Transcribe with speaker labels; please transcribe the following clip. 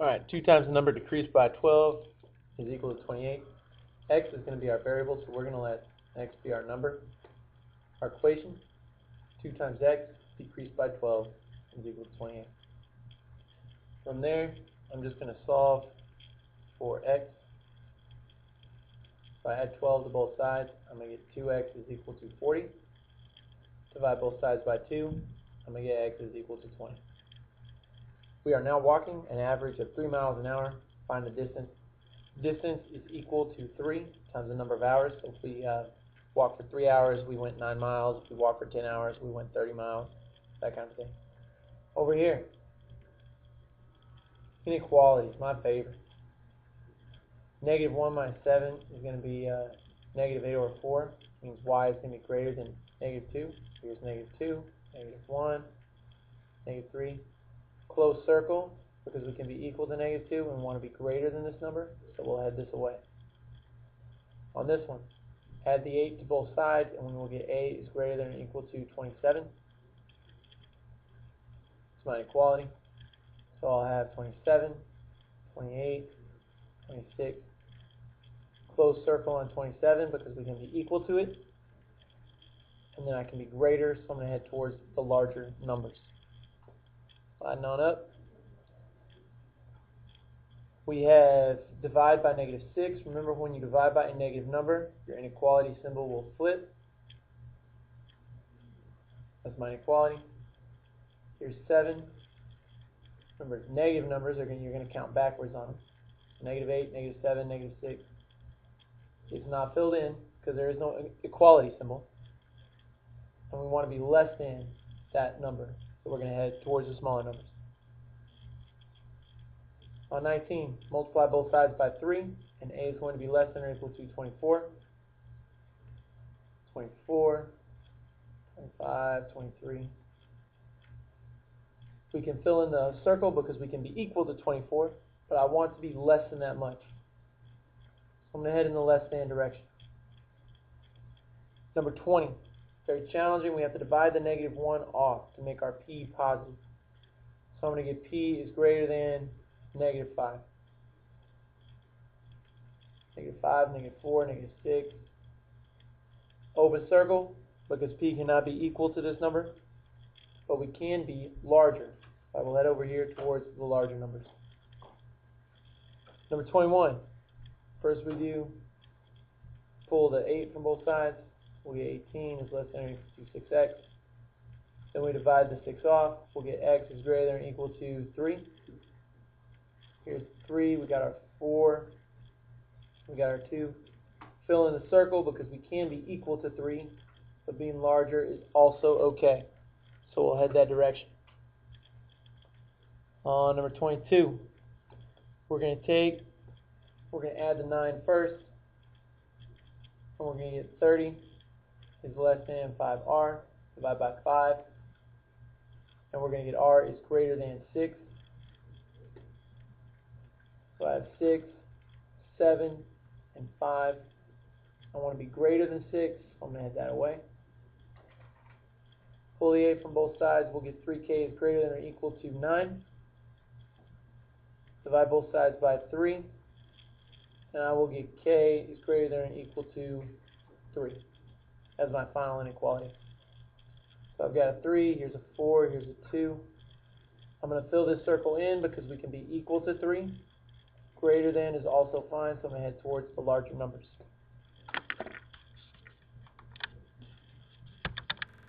Speaker 1: Alright, 2 times the number decreased by 12 is equal to 28. X is going to be our variable, so we're going to let X be our number. Our equation, 2 times X decreased by 12 is equal to 28. From there, I'm just going to solve for X. If I add 12 to both sides, I'm going to get 2X is equal to 40. Divide both sides by 2, I'm going to get X is equal to 20. We are now walking an average of 3 miles an hour. Find the distance. Distance is equal to 3 times the number of hours. So if we walk for 3 hours, we went 9 miles. If we walk for 10 hours, we went 30 miles. That kind of thing. Over here, inequalities, my favorite. Negative 1 minus 7 is going to be negative 8 over 4. Means y is going to be greater than negative 2. Here's negative 2, negative 1, negative 3. Closed circle, because we can be equal to negative 2 and we want to be greater than this number, so we'll head this away. On this one, add the 8 to both sides and we will get a is greater than or equal to 27. It's my inequality. So I'll have 27, 28, 26. Closed circle on 27 because we can be equal to it. And then I can be greater, so I'm going to head towards the larger numbers. Sliding on up. We have divide by negative 6. Remember, when you divide by a negative number, your inequality symbol will flip. That's my inequality. Here's 7. Remember, negative numbers, you're going to count backwards on them. Negative 8, negative 7, negative 6. It's not filled in because there is no equality symbol. And we want to be less than that number. So we're going to head towards the smaller numbers. On 19, multiply both sides by 3, and a is going to be less than or equal to 24. 24, 25, 23. We can fill in the circle because we can be equal to 24, but I want to be less than that much. So I'm going to head in the less than direction. Number 20. Very challenging. We have to divide the negative 1 off to make our p positive. So I'm going to get p is greater than negative 5. Negative 5, negative 4, negative 6. Open circle, because p cannot be equal to this number, but we can be larger. I will head over here towards the larger numbers. Number 21. First we do pull the 8 from both sides. We'll get 18 is less than or equal to 6x. Then we divide the 6 off. We'll get x is greater than or equal to 3. Here's 3. We got our 4. We got our 2. Fill in the circle because we can be equal to 3, but being larger is also okay. So we'll head that direction. On number 22, we're going to add the 9 first, and we're going to get 30 is less than 5r, divide by 5, and we're going to get r is greater than 6. So I have 6, 7, and 5. I want to be greater than 6, so I'm going to head that away. Pull the 8 from both sides, we'll get 3k is greater than or equal to 9. Divide both sides by 3, and I will get k is greater than or equal to 3 as my final inequality. So I've got a 3, here's a 4, here's a 2. I'm going to fill this circle in because we can be equal to 3. Greater than is also fine, so I'm going to head towards the larger numbers.